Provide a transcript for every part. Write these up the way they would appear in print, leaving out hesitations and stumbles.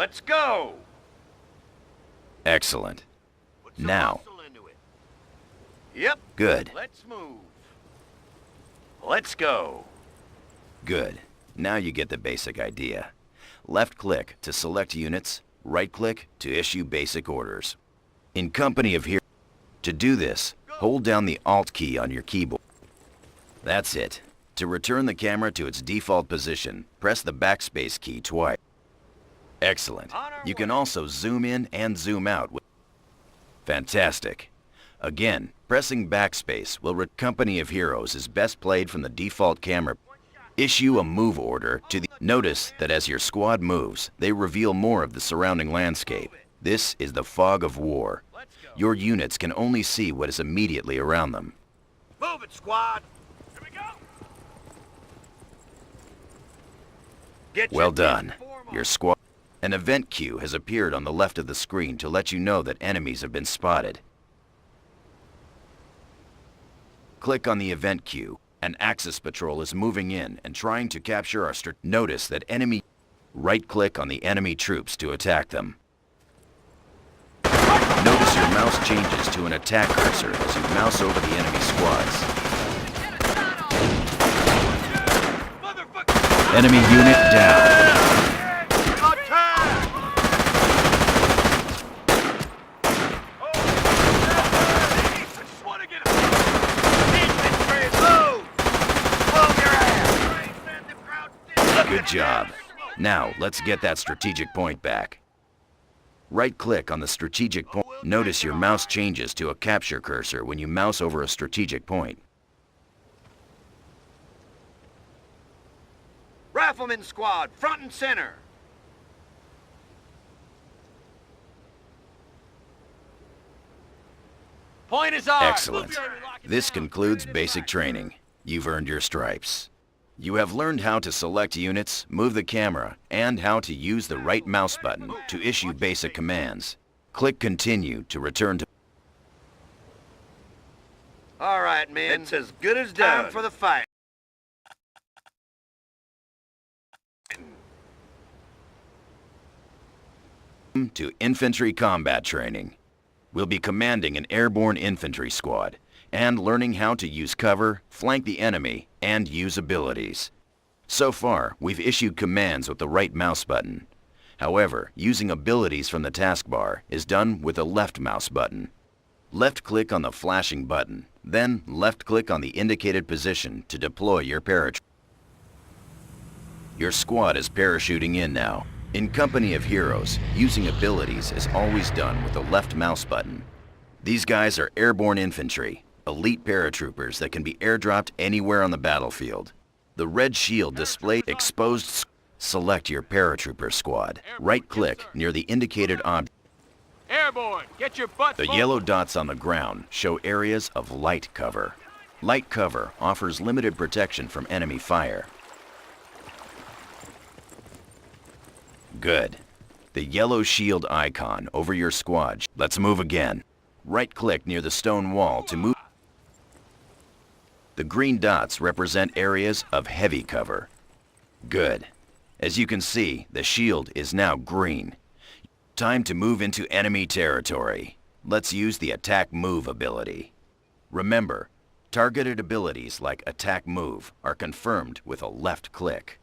Let's go! Excellent. Put some Now. muscle into it. Yep. Good. Let's move. Let's go. Good. Now you get the basic idea. Left-click to select units, right-click to issue basic orders. In company of heroes, to do this, hold down the Alt key on your keyboard. That's it. To return the camera to its default position, press the backspace key twice. Excellent. You can also zoom in and zoom out. Fantastic. Again, pressing backspace will Company of Heroes is best played from the default camera. Issue a move order to the... Notice that as your squad moves, they reveal more of the surrounding landscape. This is the fog of war. Your units can only see what is immediately around them. Move it, squad! Here we go! Get Well done. Your squad... An event queue has appeared on the left of the screen to let you know that enemies have been spotted. Click on the event queue. An Axis patrol is moving in and trying to capture our Notice that enemy... Right-click on the enemy troops to attack them. Notice your mouse changes to an attack cursor as you mouse over the enemy squads. Enemy unit down. Good job. Now, let's get that strategic point back. Right-click on the strategic point. Notice your mouse changes to a capture cursor when you mouse over a strategic point. Rifleman squad, front and center. Point is ours. Excellent. This concludes basic training. You've earned your stripes. You have learned how to select units, move the camera, and how to use the right mouse button to issue basic commands. Click Continue to return to... All right, men. It's as good as done. Time for the fight. To infantry combat training. We'll be commanding an airborne infantry squad and learning how to use cover, flank the enemy, and use abilities. So far, we've issued commands with the right mouse button. However, using abilities from the taskbar is done with the left mouse button. Left-click on the flashing button, then left-click on the indicated position to deploy your paratroop. Your squad is parachuting in now. In company of heroes, using abilities is always done with the left mouse button. These guys are airborne infantry, elite paratroopers that can be airdropped anywhere on the battlefield. The red shield displayed exposed. Select your paratrooper squad. Right-click near the indicated object. Airborne, get your butt. The yellow dots on the ground show areas of light cover. Light cover offers limited protection from enemy fire. Good. The yellow shield icon over your squad. Let's move again. Right-click near the stone wall to move. The green dots represent areas of heavy cover. Good. As you can see, the shield is now green. Time to move into enemy territory. Let's use the Attack Move ability. Remember, targeted abilities like Attack Move are confirmed with a left click.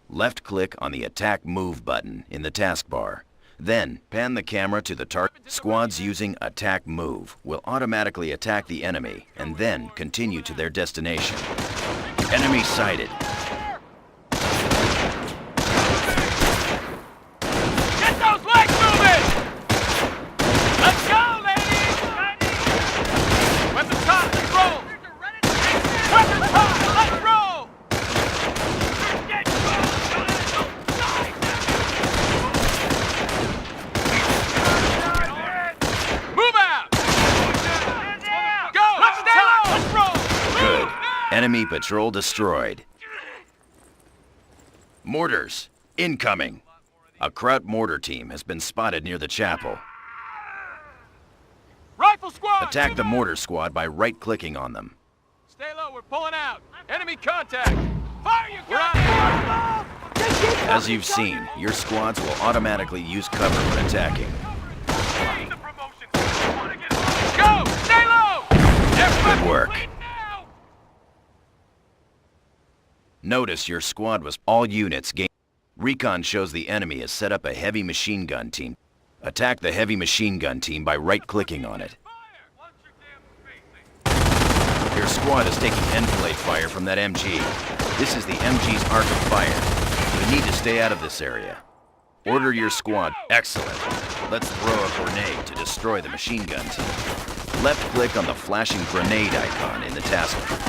Left-click on the Attack Move button in the taskbar. Then, pan the camera to the target. Squads using Attack Move will automatically attack the enemy and then continue to their destination. Enemy sighted. Get those legs moving! Let's go, ladies! Weapons hot, let's roll! Weapons hot, let's roll! Move out! Go! Let's roll! Good. Enemy patrol destroyed. Mortars, incoming. A Kraut mortar team has been spotted near the chapel. Rifle squad! Attack the mortar squad by right-clicking on them. Stay low, we're pulling out. Enemy contact! Fire, you guys! As you've seen, your squads will automatically use cover when attacking. Go! Stay low! Good work. Notice your squad was all units gain. Recon shows the enemy has set up a heavy machine gun team. Attack the heavy machine gun team by right-clicking on it. Your squad is taking enfilade fire from that MG. This is the MG's arc of fire. You need to stay out of this area. Order your squad. Excellent. Let's throw a grenade to destroy the machine gun team. Left-click on the flashing grenade icon in the taskbar.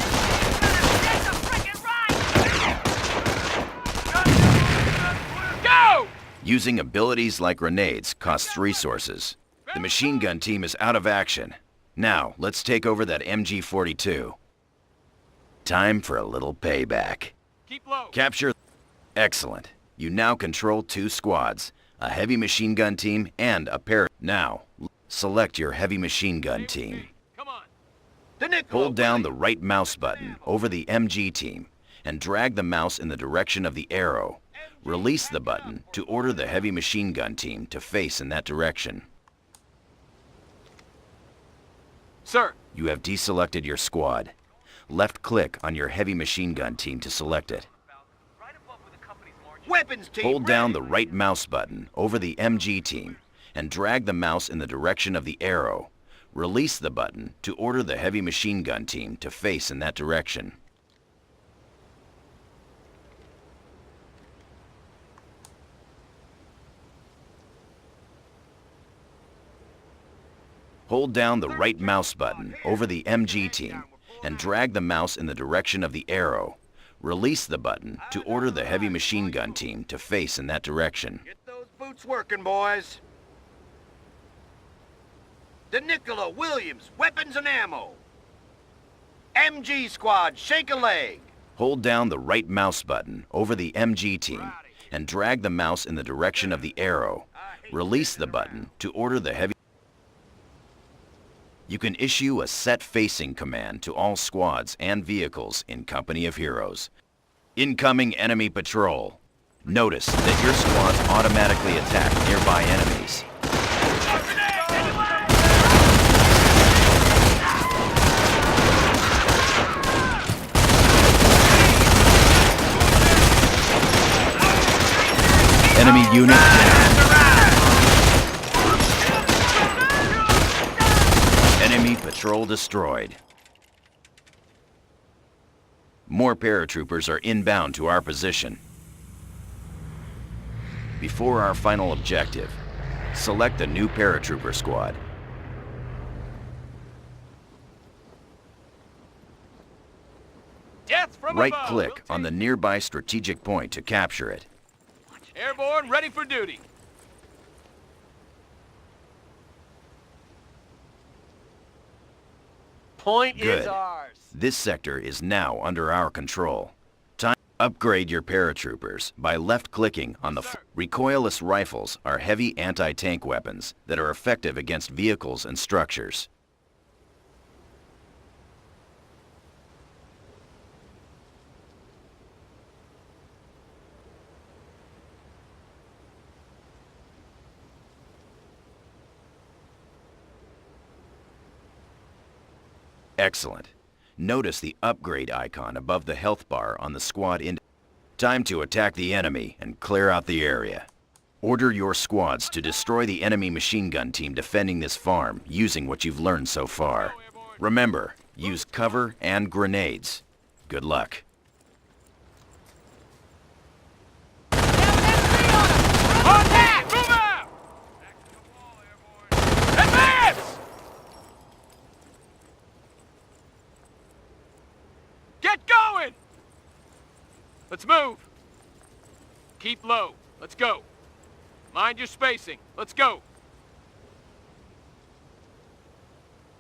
Go! Using abilities like grenades costs resources. The machine gun team is out of action. Now, let's take over that MG-42. Time for a little payback. Keep low. Capture. Excellent. You now control 2 squads, a heavy machine gun team and a pair. Now, select your heavy machine gun team. Come on. Hold down the right mouse button over the MG team and drag the mouse in the direction of the arrow. Release the button to order the heavy machine gun team to face in that direction. Sir. You have deselected your squad. Left-click on your heavy machine gun team to select it. Weapons team. Hold down the ready. right mouse button over the MG team and drag the mouse in the direction of the arrow. Release the button to order the heavy machine gun team to face in that direction. Hold down the right mouse button over the MG team and drag the mouse in the direction of the arrow. Release the button to order the heavy machine gun team to face in that direction. Get those boots working, boys. DeNicola, Williams, weapons and ammo. MG squad, shake a leg. Hold down the right mouse button over the MG team and drag the mouse in the direction of the arrow. Release the button to order the heavy. You can issue a set facing command to all squads and vehicles in Company of Heroes. Incoming enemy patrol. Notice that your squads automatically attack nearby enemies. Enemy unit down. Enemy patrol destroyed. More paratroopers are inbound to our position. Before our final objective, select a new paratrooper squad. Death from above. Right-click on the nearby strategic point to capture it. Airborne, ready for duty. Point Good. is ours. This sector is now under our control. Time to upgrade your paratroopers by left-clicking on the recoilless rifles are heavy anti-tank weapons that are effective against vehicles and structures. Excellent. Notice the upgrade icon above the health bar on the squad in. Time to attack the enemy and clear out the area. Order your squads to destroy the enemy machine gun team defending this farm using what you've learned so far. Remember, use cover and grenades. Good luck. Attack! Move out! Advance! Get going! Let's move. Keep low. Let's go. Mind your spacing. Let's go.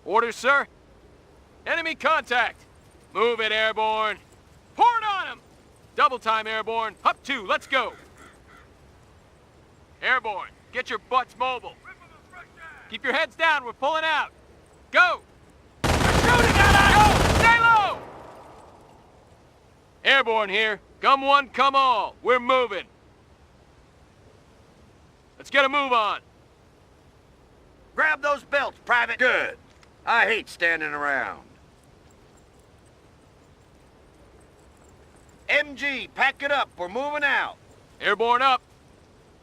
Orders, sir. Enemy contact. Move it, airborne. Pour it on him. Double time, airborne. Up 2. Let's go. Airborne, get your butts mobile. Keep your heads down. We're pulling out. Go. They're shooting at us. Go. Stay low. Airborne here. Come one, come all. We're moving. Let's get a move on. Grab those belts, Private. Good. I hate standing around. MG, pack it up. We're moving out. Airborne up.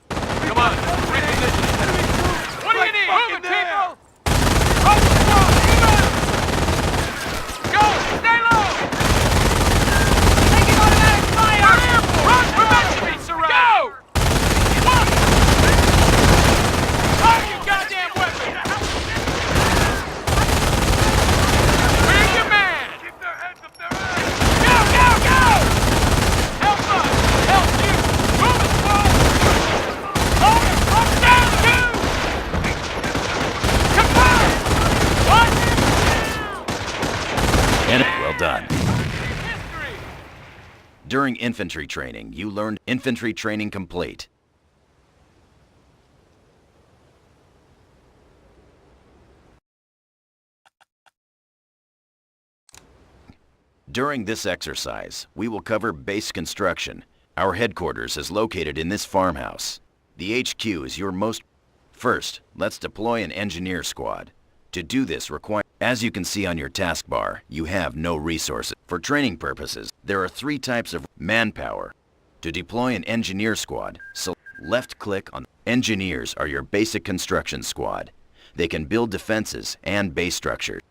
Come on. Reposition. What do you need? Moving, people! Up the front, go! Stay low! Taking automatic fire! Run! Prevention! Be surrounded! Go! One! Fire your goddamn weapon! Where's your man? Keep their heads up their ass! Go! Go! Go! Help us! Help you! Move it, Paul! Up down, two! Come on! What? Well done. History! During infantry training, you learned infantry training complete. During this exercise, we will cover base construction. Our headquarters is located in this farmhouse. The HQ is your most... First, let's deploy an engineer squad. To do this as you can see on your taskbar, you have no resources. For training purposes, there are 3 types of manpower. To deploy an engineer squad, left-click on... Engineers are your basic construction squad. They can build defenses and base structures.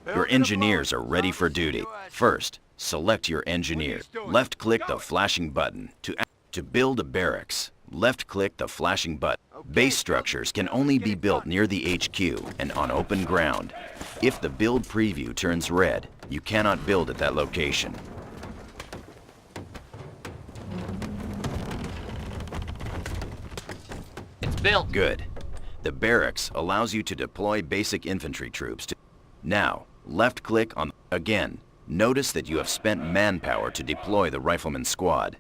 Your engineers are ready for duty. First, select your engineer. Left-click the flashing button to build a barracks. Left-click the flashing button. Base structures can only be built near the HQ and on open ground. If the build preview turns red, you cannot build at that location. It's built. Good. The barracks allows you to deploy basic infantry troops to... Now, left-click on... Again, notice that you have spent manpower to deploy the rifleman squad.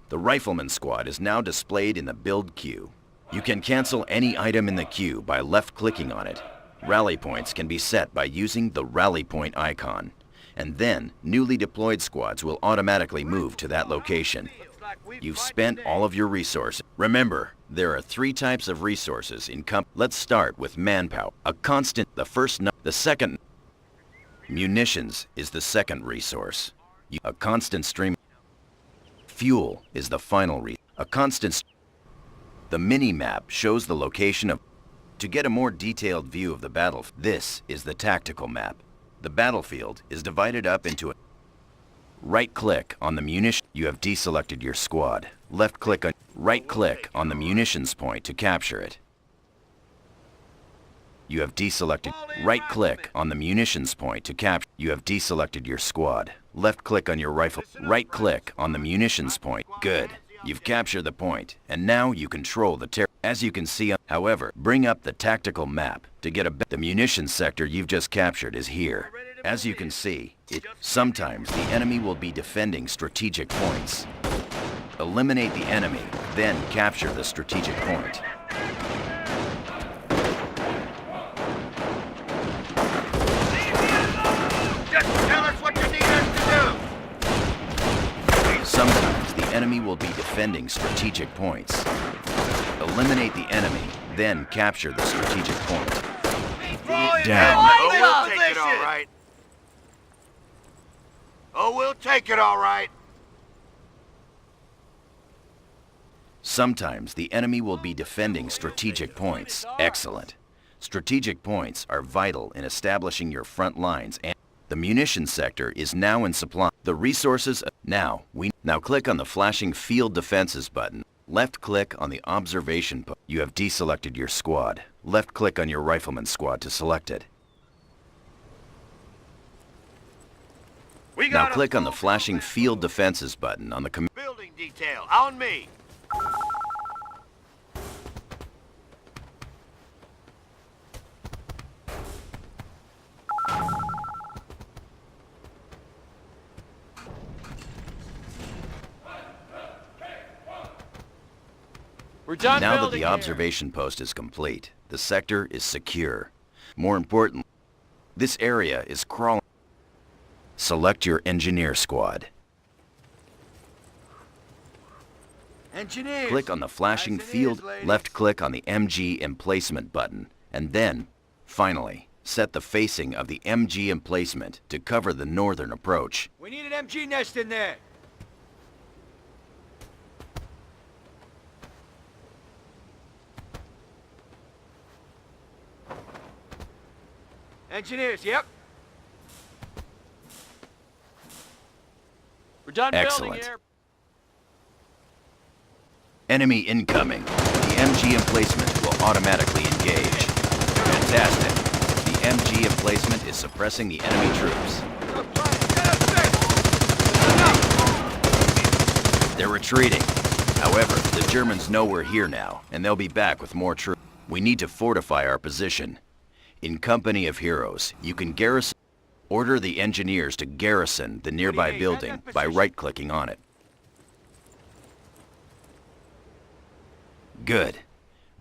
The rifleman squad is now displayed in the build queue. You can cancel any item in the queue by left-clicking on it. Rally points can be set by using the rally point icon. And then, newly deployed squads will automatically move to that location. You've spent all of your resources. Remember, there are 3 types of resources in Let's start with manpower. A constant, the second. Munitions is the second resource. A constant stream. Fuel is the final a constant. The mini-map shows the location of... To get a more detailed view of the battle, this is the tactical map. The battlefield is divided up into a... Right-click on the munition. You have deselected your squad. Left-click on... Right-click on the munitions point to capture it. You have deselected... Right-click on the munitions point to capture... You have deselected your squad. Left-click on your rifle. Right-click on the munitions point. Good. You've captured the point, and now you control the As you can see, however, bring up the tactical map to get the munitions sector you've just captured is here. As you can see, sometimes the enemy will be defending strategic points. Eliminate the enemy, then capture the strategic point. Just tell us what you need us to do. Sometimes the enemy will be defending strategic points. Eliminate the enemy, then capture the strategic point. Down. Oh, we'll take it all right. Oh, we'll take it all right. Sometimes the enemy will be defending strategic points. Excellent. Strategic points are vital in establishing your front lines, and the munitions sector is now in supply. The resources... Now click on the flashing Field Defenses button. Left-click on the observation post. You have deselected your squad. Left-click on your rifleman squad to select it. Now click on the flashing Field Defenses button on the Building detail, on me. We're done Now that building the here. observation post is complete, the sector is secure. More importantly, This area is crawling. Select your engineer squad. Engineers. Click on the flashing field, left-click on the MG emplacement button, and then, finally, set the facing of the MG emplacement to cover the northern approach. We need an MG nest in there. Engineers, yep. We're done Excellent. building here. Enemy incoming. The MG emplacement will automatically engage. Fantastic. The MG emplacement is suppressing the enemy troops. They're retreating. However, the Germans know we're here now, and they'll be back with more troops. We need to fortify our position. In Company of Heroes, you can garrison. Order the engineers to garrison the nearby building by right-clicking on it. Good.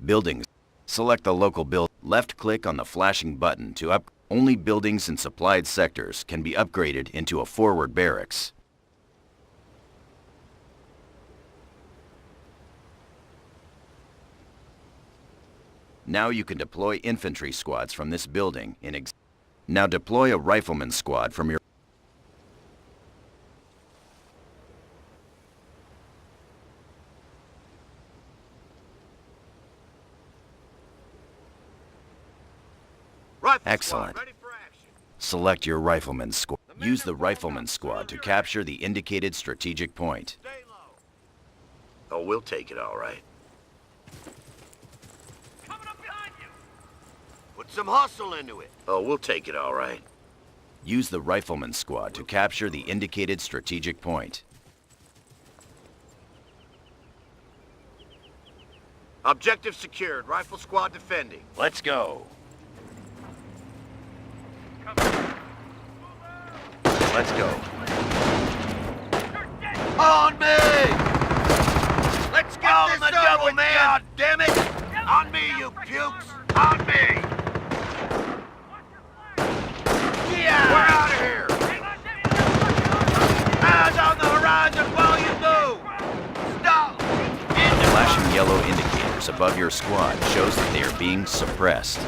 Buildings. Select the local build. Left-click on the flashing button to up. Only buildings in supplied sectors can be upgraded into a forward barracks. Now you can deploy infantry squads from this building in Now deploy a rifleman squad from your... Excellent. Select your rifleman squad. Use the rifleman squad to capture the indicated strategic point. Oh, we'll take it all right. Coming up behind you. Put some hustle into it. Oh, we'll take it all right. Use the rifleman squad to capture the indicated strategic point. Objective secured. Rifle squad defending. Let's go. Let's go. On me! Let's get on the double, man! God damn it! On me, you pukes! On me! Yeah! We're out of here! Eyes on the horizon while you move! Stop! Flashing yellow indicators above your squad shows that they are being suppressed.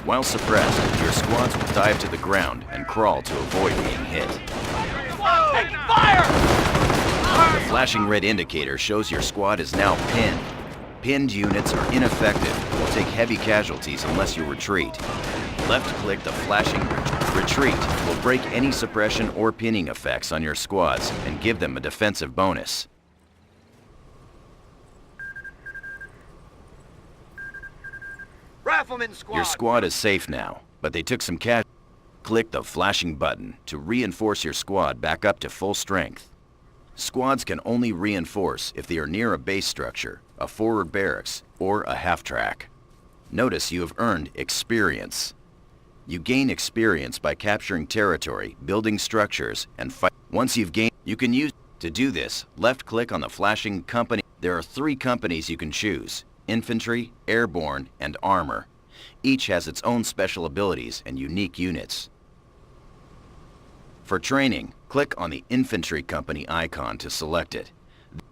While suppressed, your squads will dive to the ground and crawl to avoid being hit. Taking fire! The flashing red indicator shows your squad is now pinned. Pinned units are ineffective and will take heavy casualties unless you retreat. Left-click the flashing retreat will break any suppression or pinning effects on your squads and give them a defensive bonus. Rifleman squad! Your squad is safe now, but they took some cash. Click the flashing button to reinforce your squad back up to full strength. Squads can only reinforce if they are near a base structure, a forward barracks, or a half-track. Notice you have earned experience. You gain experience by capturing territory, building structures, and fight. Once you've gained, you can use. To do this, left-click on the flashing company. There are 3 companies you can choose: Infantry, Airborne, and Armor. Each has its own special abilities and unique units. For training, click on the Infantry Company icon to select it.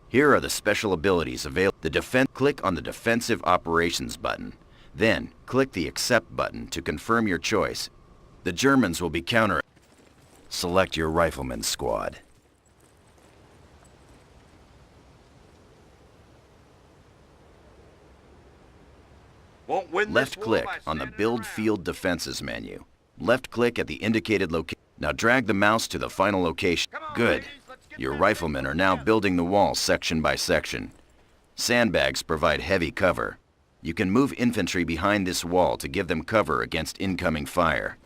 Here are the special abilities available. Click on the Defensive Operations button. Then, click the Accept button to confirm your choice. The Germans will be counter. Select your Rifleman squad. Won't win this Left-click war by on the standing Build around. Field Defenses menu. Left-click at the indicated location. Now drag the mouse to the final location. Come on, Good. ladies, let's get Your that riflemen thing are now together. building the wall section by section. Sandbags provide heavy cover. You can move infantry behind this wall to give them cover against incoming fire.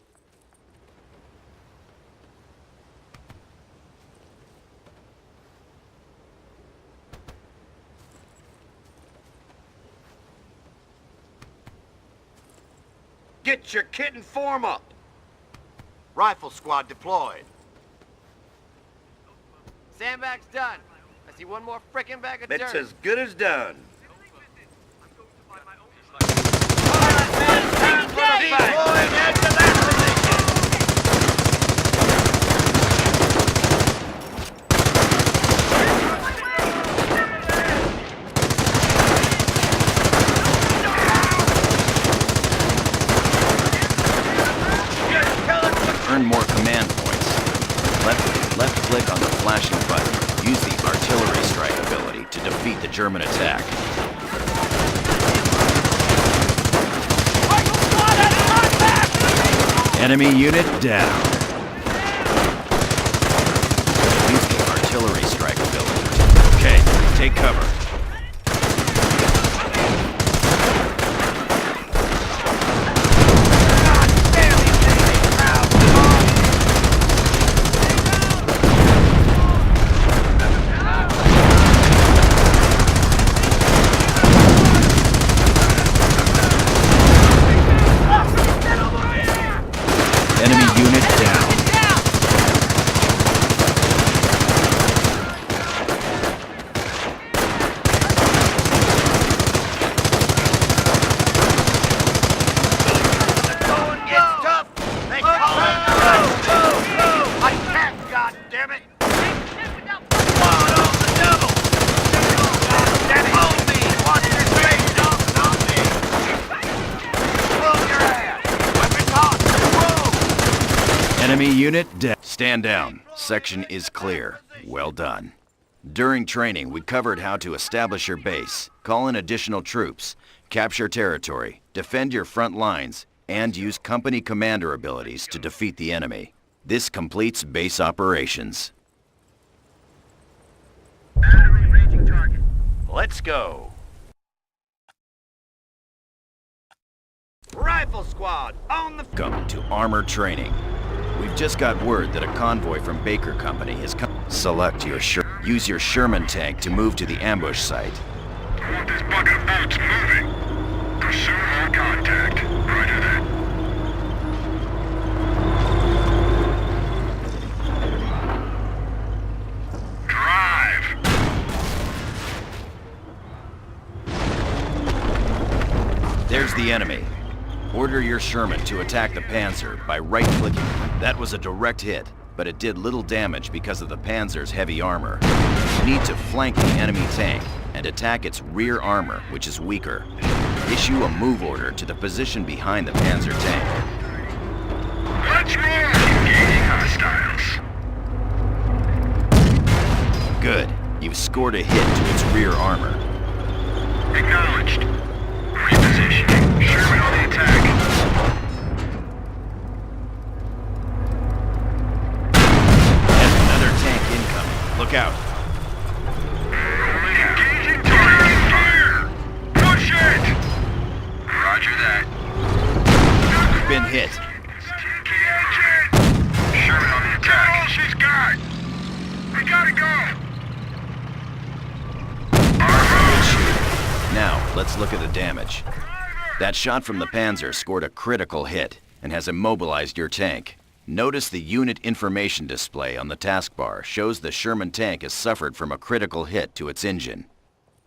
Get your kit and form up. Rifle squad deployed. Sandbag's done. I see one more frickin' bag of dirt. It's as good as done. Deployed Deployed into that position. German attack. Enemy unit down. Use the artillery strike ability. Okay, take cover. Enemy unit down. Going gets tough. They call it attack, goddammit! One on the double! Goddammit! Hold me! Watch your face! Not me! Blow your ass! Weapons hot! Whoa! Enemy unit down. Stand down. Section is clear. Well done. During training, we covered how to establish your base, call in additional troops, capture territory, defend your front lines, and use company commander abilities to defeat the enemy. This completes base operations. Battery ranging target. Let's go. Rifle squad, on the... Welcome to armor training. We've just got word that a convoy from Baker Company has come. Select your use your Sherman tank to move to the ambush site. I want this bucket of boats moving. Pursue hard contact. Roger that. Drive. There's the enemy. Order your Sherman to attack the Panzer by right-clicking. That was a direct hit, but it did little damage because of the Panzer's heavy armor. You need to flank the enemy tank and attack its rear armor, which is weaker. Issue a move order to the position behind the Panzer tank. Let's roll! Engaging hostiles. Good. You've scored a hit to its rear armor. Acknowledged. Repositioning. Sherman on the attack. And another tank incoming. Look out. Engaging target. Fire! Push it! Roger that. You've been hit. Sherman on the attack. All she's got. We gotta go. Good shooting. Now, let's look at the damage. That shot from the Panzer scored a critical hit and has immobilized your tank. Notice the unit information display on the taskbar shows the Sherman tank has suffered from a critical hit to its engine.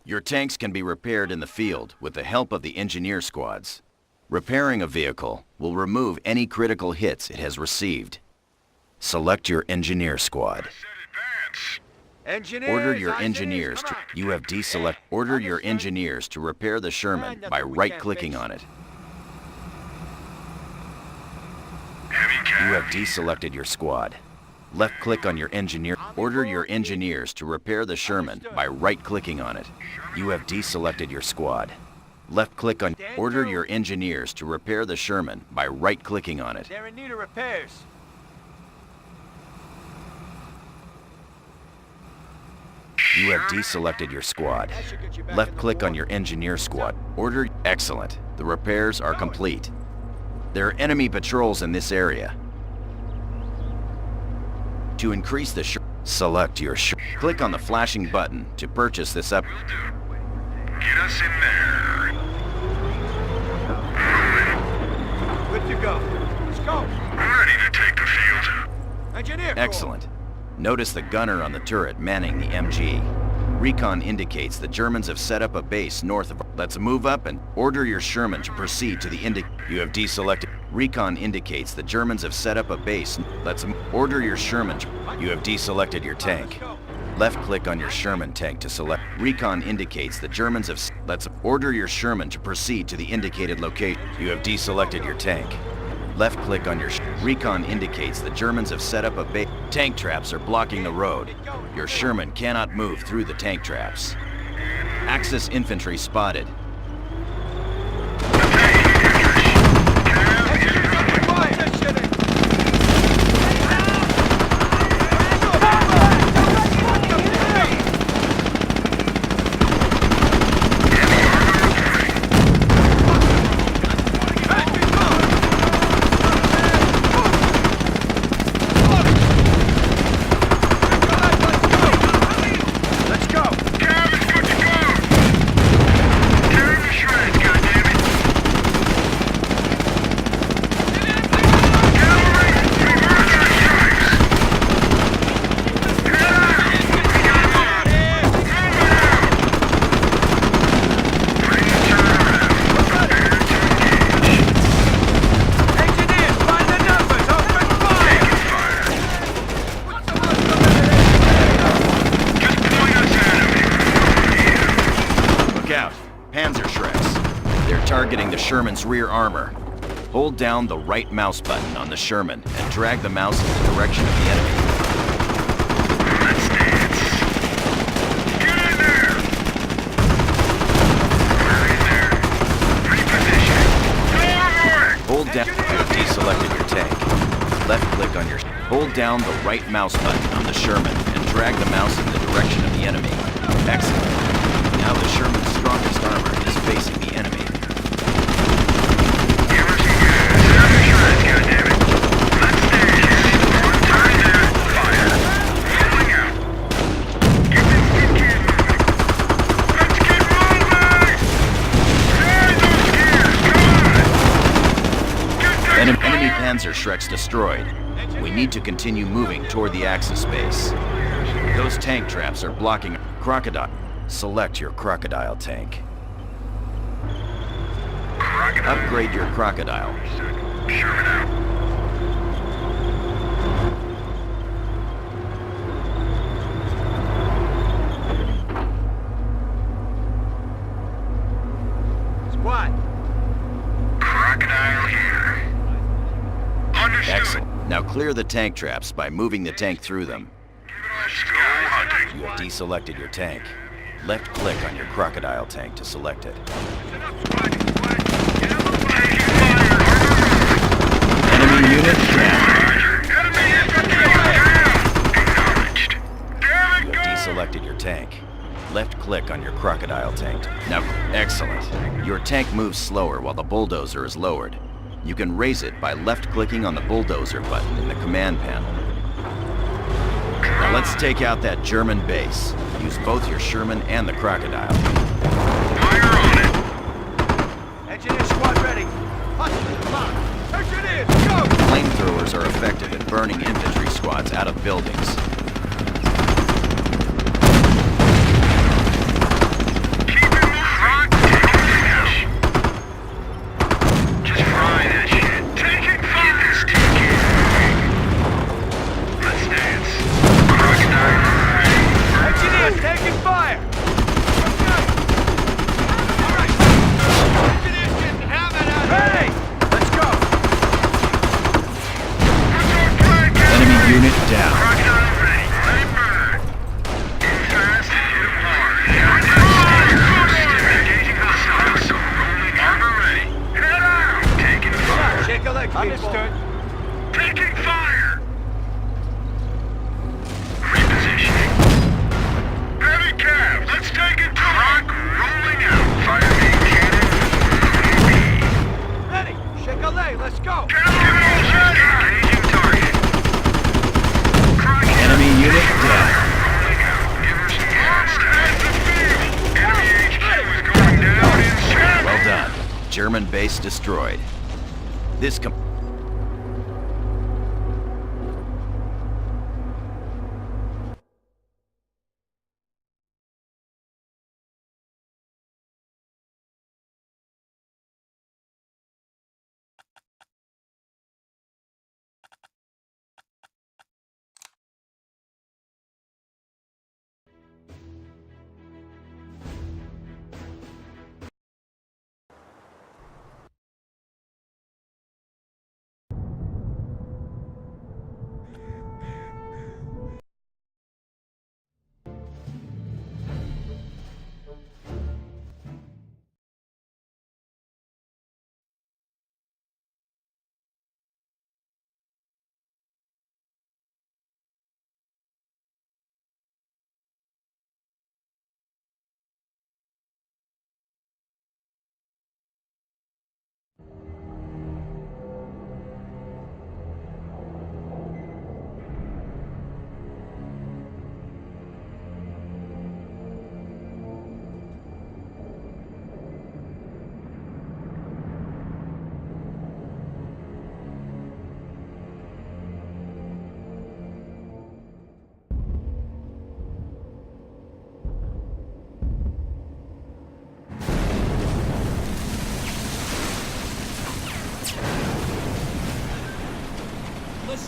Your tanks can be repaired in the field with the help of the engineer squads. Repairing a vehicle will remove any critical hits it has received. Select your engineer squad. Engineers, Order your I see. engineers to... Come on. You have deselect... Order your engineers to repair the Sherman by right-clicking on it. You have deselected your squad. Left-click on your engineer... Order your engineers to repair the Sherman by right-clicking on it. You have deselected your squad. Left-click on... Order your engineers to repair the Sherman by right-clicking on it. They're in need of repairs. You have deselected your squad. Left-click on your engineer squad. Order... Excellent. The repairs are complete. There are enemy patrols in this area. To increase the select your click on the flashing button to purchase this up. Will do. Get us in there. Good to go. Let's go. Ready to take the field. Engineer. Excellent. Notice the gunner on the turret manning the MG. Recon indicates the Germans have set up a base north of... Let's move up and order your Sherman to proceed to the You have deselected... Recon indicates the Germans have set up a base... Let's order your Sherman to... You have deselected your tank. Left-click on your Sherman tank to select... Recon indicates the Germans have... Let's order your Sherman to proceed to the indicated location. You have deselected your tank. Left-click on your... Recon indicates the Germans have set up a base... Tank traps are blocking the road. Your Sherman cannot move through the tank traps. Axis infantry spotted. Targeting the Sherman's rear armor. Hold down the right mouse button on the Sherman and drag the mouse in the direction of the enemy. Let's dance. Get in there! We're in there. Reposition. Forward! Hold down. You have deselected your tank. Left click on your... Hold down the right mouse button on the Sherman and drag the mouse in the direction of the enemy. Excellent. Now the Sherman's strongest armor is facing the enemy. Enemy Panzerschrecks destroyed. We need to continue moving toward the Axis base. Those tank traps are blocking Crocodile. Select your Crocodile tank. Upgrade your Crocodile. Sherman out. Squad. Crocodile here. Understood. Excellent. Now clear the tank traps by moving the tank through them. Let's go hunting. You have deselected your tank. Left click on your Crocodile tank to select it. Enemy unit down. Enemy infantry down. Acknowledged. Damn You it, have go! deselected your tank. Left click on your Crocodile tank. Now, excellent. Your tank moves slower while the bulldozer is lowered. You can raise it by left clicking on the bulldozer button in the command panel. Now let's take out that German base. Use both your Sherman and the Crocodile. Fire on it. Engineer squad ready. Hostile lock. Engineers, go! Flamethrowers are effective at burning infantry squads out of buildings. Keep it front. Just fry that shit. Taking fire. Get this ticket. Let's dance. Crocodile. Engineers taking fire! Alright! Engineers getting hammered out here! Ready! Let's go! What's our plan, Captain? Enemy unit down. Crocodile ready. Let it burn. In fast, hit hard. Engaging hostiles. Rolling armor ready. Head out. Taking fire. Shake a leg, people. Understood. Taking fire. Repositioning. Heavy cab. Let's take it to rock. Rolling out. Fire main cannon. Ready! Shake a leg, let's go! Engaging target. Enemy unit down. Rolling out. Give him some gas. That's the field. Enemy HQ is going down in seconds. Well done. German base destroyed. This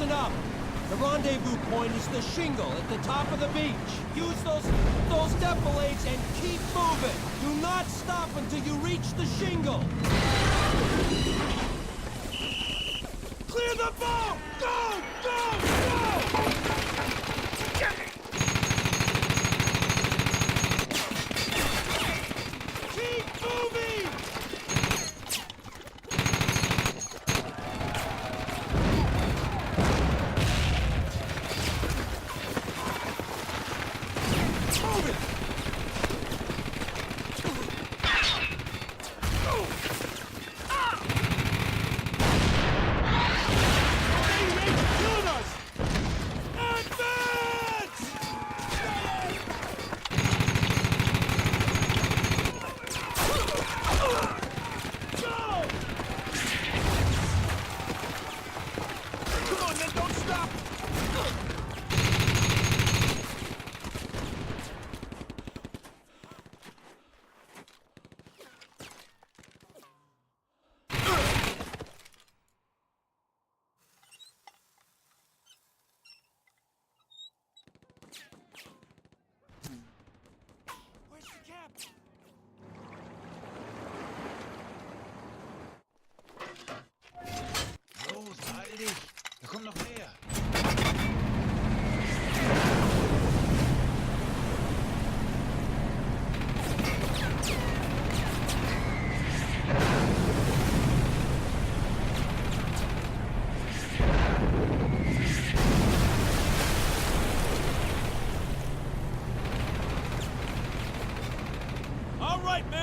listen up. The rendezvous point is the shingle at the top of the beach. Use those defilades and keep moving. Do not stop until you reach the shingle. Clear the boat! Go! Go! Go! Keep moving!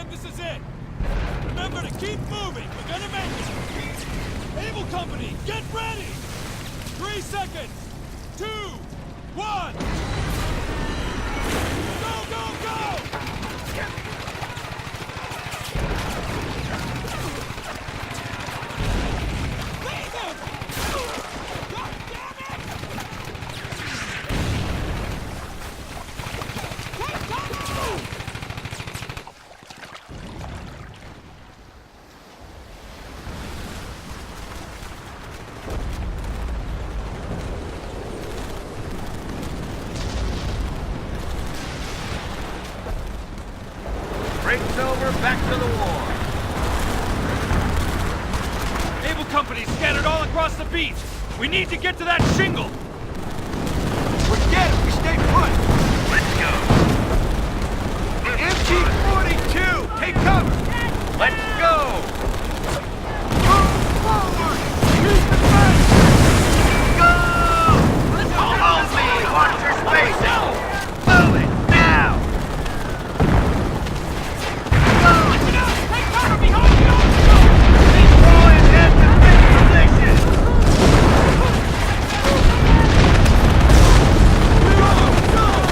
This is it! Remember to keep moving! We're gonna make it! Able Company, get ready! 3 seconds! 2, 1! Go, go, go! Leave him! God damn it! Take cover! Break's over, back to the war. Naval companies scattered all across the beach. We need to get to that shingle. Forget it, we stay put. Let's go. MG-42, take cover. Let's go. Move forward. Use the front. Go. Follow me. Watch your space. Move it now. Take cover behind you! Deploying head to position.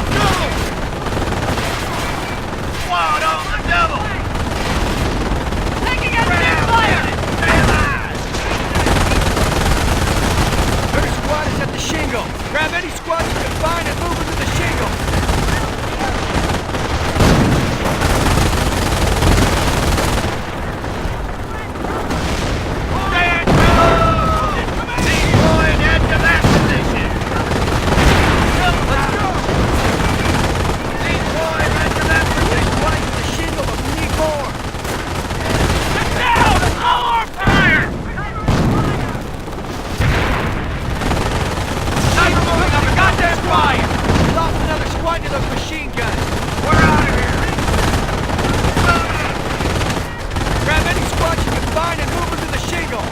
Go. Squad on the double. Taking enemy fire! First squad is at the shingle. Grab any squad you can find and move into the shingle. Stand close! Deploying head to that position. Let's go! Deploying head to that position. Right to the shingle, but we need more. Get down! All our fire! Not moving on the goddamn fire! We lost another squad to those machine guns. We're out of here! Grab any squad you can find and move into the shingle!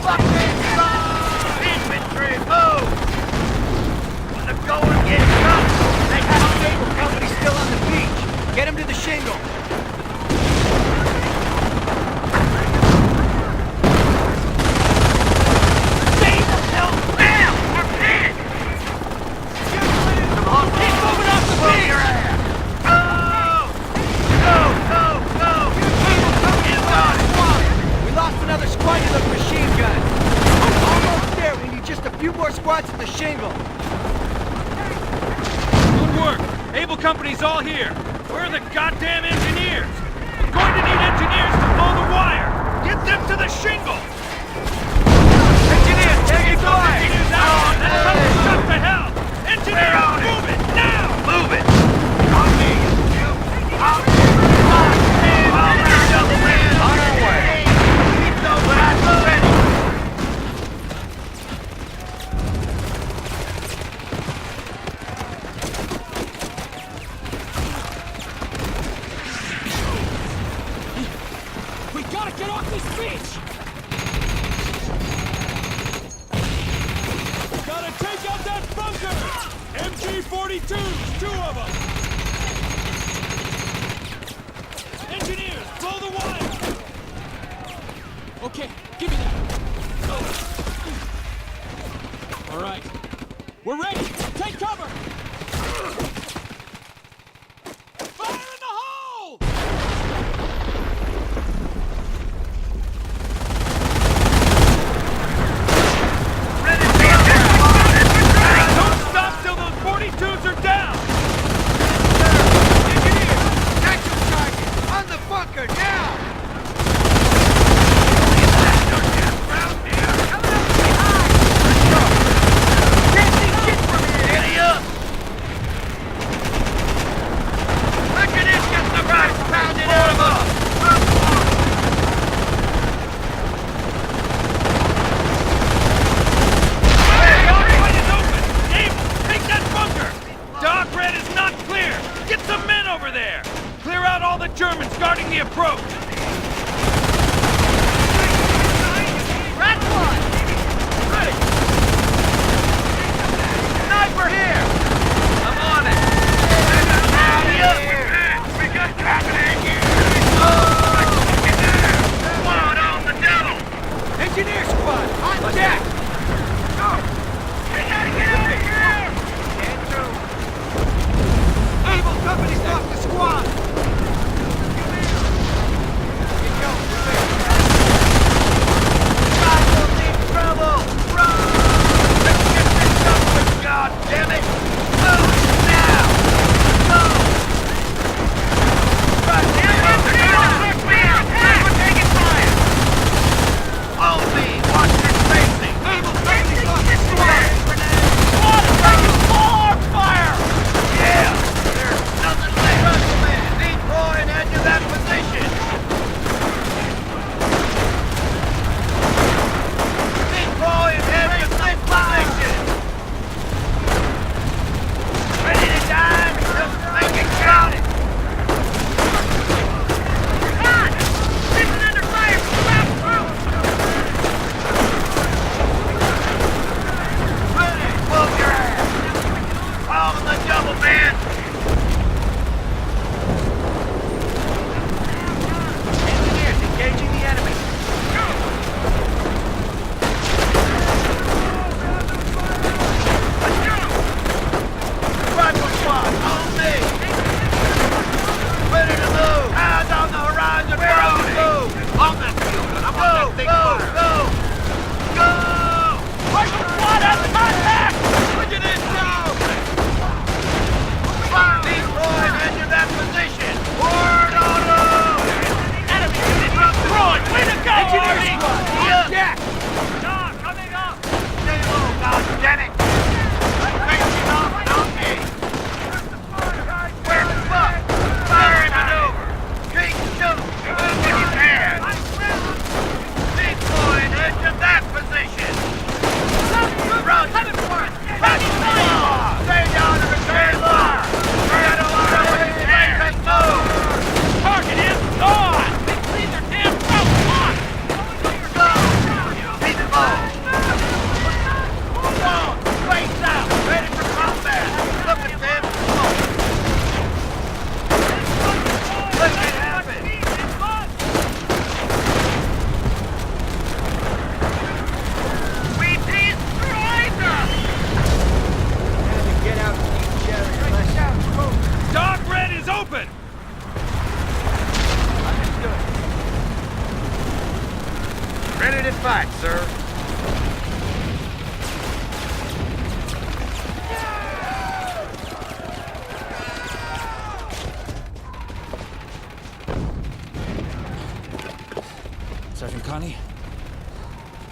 Fucking fire! Infantry, move! When the going gets tough, they have a naval company still on the beach. Get them to the shingle. Squads at the shingle. Good work. Able company's all here. Where are the goddamn engineers? We're going to need engineers to blow the wire! Get them to the shingle! Engineers, take it away! Engineers out! Let's cut the shut to hell! Engineers, move it! Now! Move it! On me! On our way! Keep those rats ready! We gotta get off this beach! Gotta take out that bunker! MG-42s, 2 of them! Engineers, blow the wire! Okay, give me that. All right, we're ready. Take cover. Fire in the hole! Don't stop till those 42s are down! Engineers, action target! On the bunker, now! Can't see shit from here! Giddy up!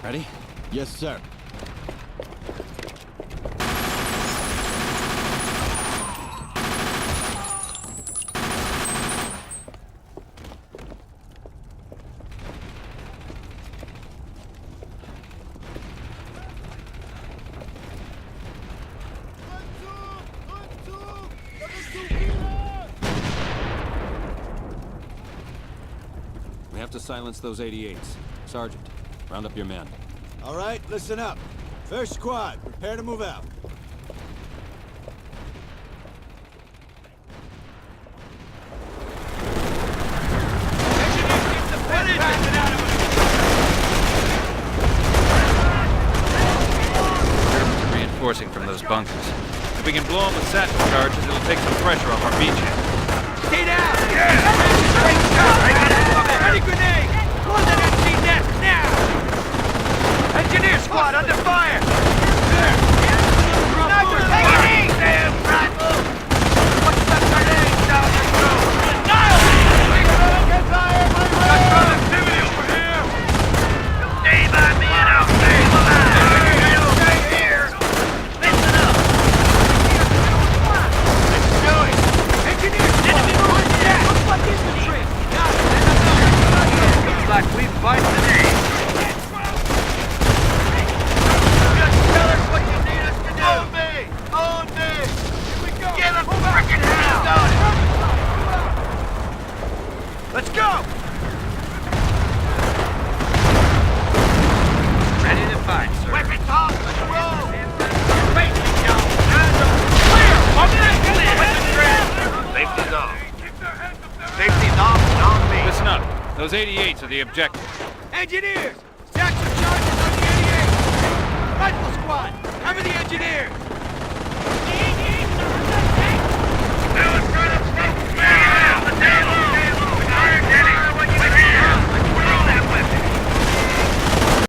Ready? Yes, sir. We have to silence those 88s. Sergeant, round up your men. All right, listen up. First squad, prepare to move out. Germans are reinforcing from those bunkers. If we can blow them with satchel charges, it'll take some pressure off our beachhead. Stay down! Great shot! Ready grenade! Close that empty nest now! Engineer squad under fire! Sniper, take it easy! Damn rifle! What's that grenade down the road? Get fire! Got productivity over here! Stay by me and I'll stay alive! Stay here! Listen up! Let's do it! Engineer squad! Looks like infantry! Got it! Looks like we fight today! Just tell us what you need us to do! On me! On me! Here we go! Get them frickin' hands on it! Let's go! Ready to fight, sir. Weapons off! Let's roll! Wait, y'all! Hands up! Clear! Weapons ready! Safety's off. Safety's off and on me. Listen up. Those 88s are the objective. Engineers!